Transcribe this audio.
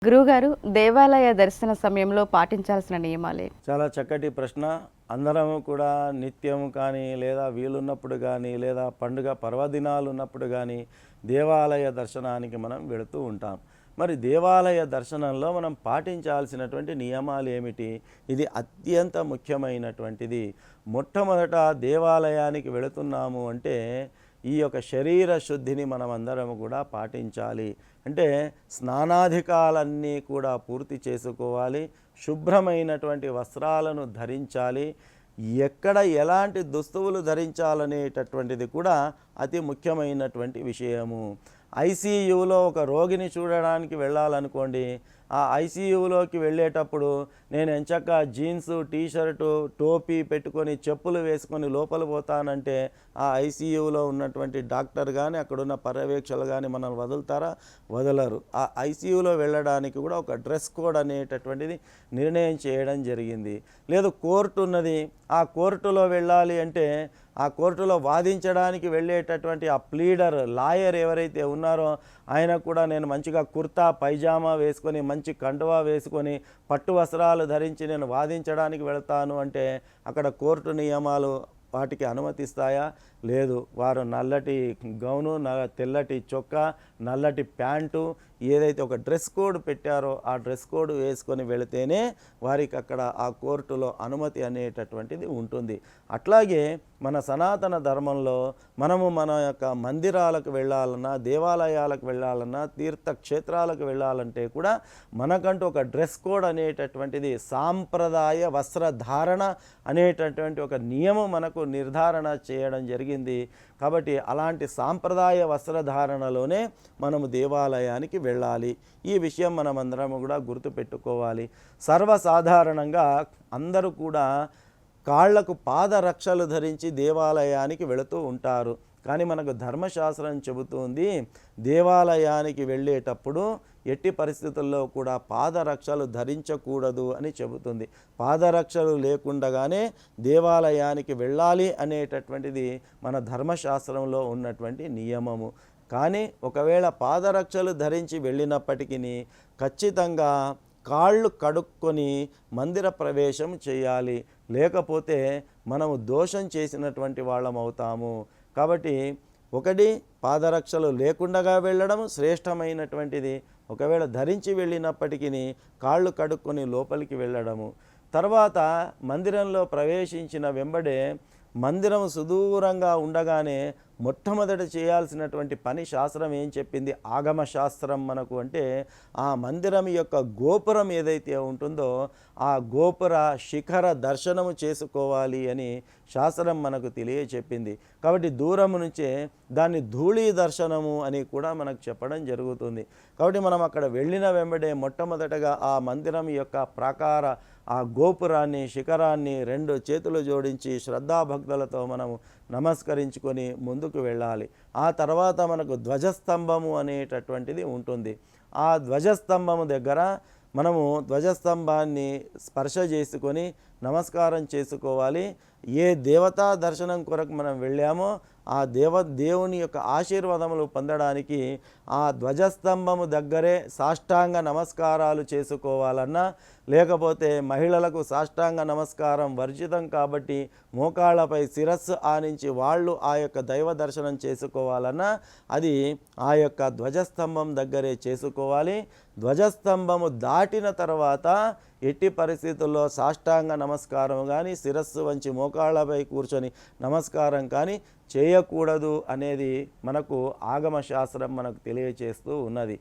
గురువుగారు, దేవాలయ దర్శన సమయంలో పాటించాల్సిన నియమాలే? చాలా చక్కటి ప్రశ్న. అందరము కూడా నిత్యం కానీ లేదా వీలున్నప్పుడు కానీ లేదా పండుగ పర్వదినాలు ఉన్నప్పుడు కానీ దేవాలయ దర్శనానికి మనం వెళుతూ ఉంటాం. మరి దేవాలయ దర్శనంలో మనం పాటించాల్సినటువంటి నియమాలు ఏమిటి? ఇది అత్యంత ముఖ్యమైనటువంటిది. మొట్టమొదట దేవాలయానికి వెళుతున్నాము అంటే ఈ యొక్క శరీర శుద్ధిని మనమందరం కూడా పాటించాలి. అంటే స్నానాధికాలన్నీ కూడా పూర్తి చేసుకోవాలి, శుభ్రమైనటువంటి వస్త్రాలను ధరించాలి, ఎక్కడ ఎలాంటి దుస్తువులు ధరించాలనేటటువంటిది కూడా అతి ముఖ్యమైనటువంటి విషయము. ఐసీయూలో ఒక రోగిని చూడడానికి వెళ్ళాలనుకోండి, ఆ ఐసీయూలోకి వెళ్ళేటప్పుడు నేను ఎంచక్క జీన్సు టీషర్టు టోపీ పెట్టుకొని చెప్పులు వేసుకొని లోపల పోతానంటే ఆ ఐసీయూలో ఉన్నటువంటి డాక్టర్ కానీ అక్కడున్న పర్యవేక్షలు కానీ మనల్ని వదులుతారా? వదలరు. ఆ ఐసీయూలో వెళ్ళడానికి కూడా ఒక డ్రెస్ కోడ్ అనేటటువంటిది నిర్ణయం చేయడం జరిగింది. లేదు కోర్టు ఉన్నది, ఆ కోర్టులో వెళ్ళాలి అంటే ఆ కోర్టులో వాదించడానికి వెళ్ళేటటువంటి ఆ ప్లీడర్ లాయర్ ఎవరైతే ఉన్నారో ఆయన కూడా నేను మంచిగా కుర్తా పైజామా వేసుకొని మంచి కండువా వేసుకొని పట్టు వస్త్రాలు ధరించి నేను వాదించడానికి వెళ్తాను అంటే అక్కడ కోర్టు నియమాలు వాటికి అనుమతిస్తాయా? లేదు. వారు నల్లటి గౌను, తెల్లటి చొక్కా, నల్లటి ప్యాంటు, ఏదైతే ఒక డ్రెస్ కోడ్ పెట్టారో ఆ డ్రెస్ కోడ్ వేసుకొని వెళితేనే వారికి అక్కడ ఆ కోర్టులో అనుమతి అనేటటువంటిది ఉంటుంది. అట్లాగే మన సనాతన ధర్మంలో మనము మన యొక్క మందిరాలకు వెళ్ళాలన్నా, దేవాలయాలకు వెళ్ళాలన్నా, తీర్థక్షేత్రాలకు వెళ్ళాలంటే కూడా మనకంటూ ఒక డ్రెస్ కోడ్ అనేటటువంటిది, సాంప్రదాయ వస్త్రధారణ అనేటటువంటి ఒక నియమం మనకు నిర్ధారణ చేయడం జరిగింది. కాబట్టి అలాంటి సాంప్రదాయ వస్త్రధారణలోనే మనము దేవాలయానికి వెళ్ళాలి. ఈ విషయం మనమందరం కూడా గుర్తుపెట్టుకోవాలి. సర్వసాధారణంగా అందరూ కూడా కాళ్లకు పాదరక్షలు ధరించి దేవాలయానికి వెళుతూ ఉంటారు. కానీ మనకు ధర్మశాస్త్రం చెబుతుంది దేవాలయానికి వెళ్ళేటప్పుడు ఎట్టి పరిస్థితుల్లో కూడా పాదరక్షలు ధరించకూడదు అని చెబుతుంది. పాదరక్షలు లేకుండానే దేవాలయానికి వెళ్ళాలి అనేటటువంటిది మన ధర్మశాస్త్రంలో ఉన్నటువంటి నియమము. కానీ ఒకవేళ పాదరక్షలు ధరించి వెళ్ళినప్పటికీ ఖచ్చితంగా కాళ్ళు కడుక్కొని మందిర ప్రవేశం చేయాలి, లేకపోతే మనము దోషం చేసినటువంటి వాళ్ళం అవుతాము. కాబట్టి ఒకటి పాదరక్షలు లేకుండా వెళ్ళడం శ్రేష్టమైనటువంటిది. ఒకవేళ ధరించి వెళ్ళినప్పటికీ కాళ్ళు కడుక్కొని లోపలికి వెళ్ళడము. తర్వాత మందిరంలో ప్రవేశించిన వెంబడే మందిరం సుదూరంగా ఉండగానే మొట్టమొదట చేయాల్సినటువంటి పని శాస్త్రం ఏం చెప్పింది? ఆగమ శాస్త్రం మనకు అంటే ఆ మందిరం యొక్క గోపురం ఏదైతే ఉంటుందో ఆ గోపుర శిఖర దర్శనము చేసుకోవాలి అని శాస్త్రం మనకు తెలియచెప్పింది. కాబట్టి దూరం నుంచే దాన్ని ధూళి దర్శనము అని కూడా మనకు చెప్పడం జరుగుతుంది. కాబట్టి మనం అక్కడ వెళ్ళిన వెంబడే మొట్టమొదటగా ఆ మందిరం యొక్క ప్రాకార ఆ గోపురాన్ని శిఖరాన్ని రెండు చేతులు జోడించి శ్రద్ధాభక్తులతో మనము నమస్కరించుకొని ముందుకు వెళ్ళాలి. ఆ తర్వాత మనకు ధ్వజస్తంభము అనేటటువంటిది ఉంటుంది. ఆ ధ్వజస్తంభము దగ్గర మనము ధ్వజస్తంభాన్ని స్పర్శ చేసుకొని నమస్కారం చేసుకోవాలి. ఏ దేవతా దర్శనం కొరకు మనం వెళ్ళామో ఆ దేవుని యొక్క ఆశీర్వాదములు పొందడానికి ఆ ధ్వజస్తంభము దగ్గరే సాష్టాంగ నమస్కారాలు చేసుకోవాలన్నా, లేకపోతే మహిళలకు సాష్టాంగ నమస్కారం వర్జితం కాబట్టి మోకాళ్ళపై శిరస్సు ఆనించి వాళ్ళు ఆ యొక్క దైవ దర్శనం చేసుకోవాలన్నా అది ఆ యొక్క ధ్వజస్తంభం దగ్గరే చేసుకోవాలి. ధ్వజస్తంభము దాటిన తర్వాత ఎట్టి పరిస్థితుల్లో సాష్టాంగ నమస్కారం కానీ శిరస్సు వంచి మోకాళ్ళపై కూర్చొని నమస్కారం కానీ చేయకూడదు అనేది మనకు ఆగమ శాస్త్రం మనకు తెలియచేస్తూ ఉన్నది.